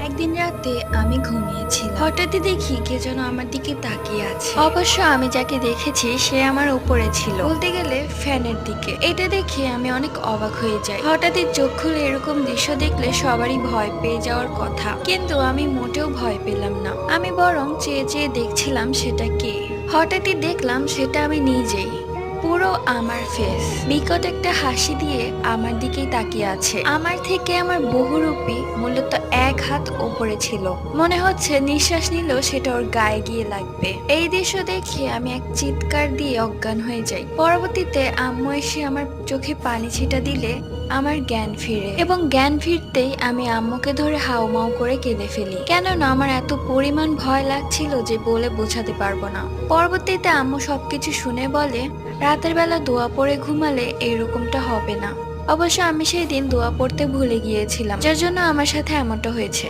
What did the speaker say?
একদিন রাতে আমি ঘুমিয়েছিলাম, হঠাৎই দেখি কে যেন আমার দিকে তাকিয়ে আছে। অবশ্য আমি যাকে দেখেছি সে আমার উপরে ছিল, বলতে গেলে ফ্যানের দিকে। এটা দেখে আমি অনেক অবাক হয়ে যাই। হঠাৎই চোখ খুলে এরকম দৃশ্য দেখলে সবারই ভয় পেয়ে যাওয়ার কথা, কিন্তু আমি মোটেও ভয় পেলাম না। আমি বরং চেয়ে চেয়ে দেখছিলাম সেটা কে। হঠাৎই দেখলাম সেটা আমি নিজেই। পুরো আমার ফেস, বিকট একটা হাসি দিয়ে আমার দিকেই তাকিয়ে আছে। আমার থেকে আমার বহুরূপী, মূলত এক হাত ওপরে ছিল। মনে হচ্ছে নিঃশ্বাস নিলেও সেটা ওর গায়ে গিয়ে লাগবে। এই দৃশ্য দেখে আমি এক চিৎকার দিয়ে অজ্ঞান হয়ে যাই। পরবর্তীতে আম্মু এসে আমার চোখে পানি ছিটা দিলে আমার জ্ঞান ফিরে, এবং জ্ঞান ফিরতেই আমি আম্মুকে ধরে হাউমাউ করে কেঁদে ফেলি। কেননা আমার এত পরিমাণ ভয় লাগছিল যে বলে বোঝাতে পারবো না। পরবর্তীতে আম্মু সবকিছু শুনে বলে, রাতের বেলা দোয়া পড়ে ঘুমালে এরকমটা হবে না। অবশ্য আমি সেই দিন দোয়া পড়তে ভুলে গিয়েছিলাম, যার জন্য আমার সাথে এমনটা হয়েছে।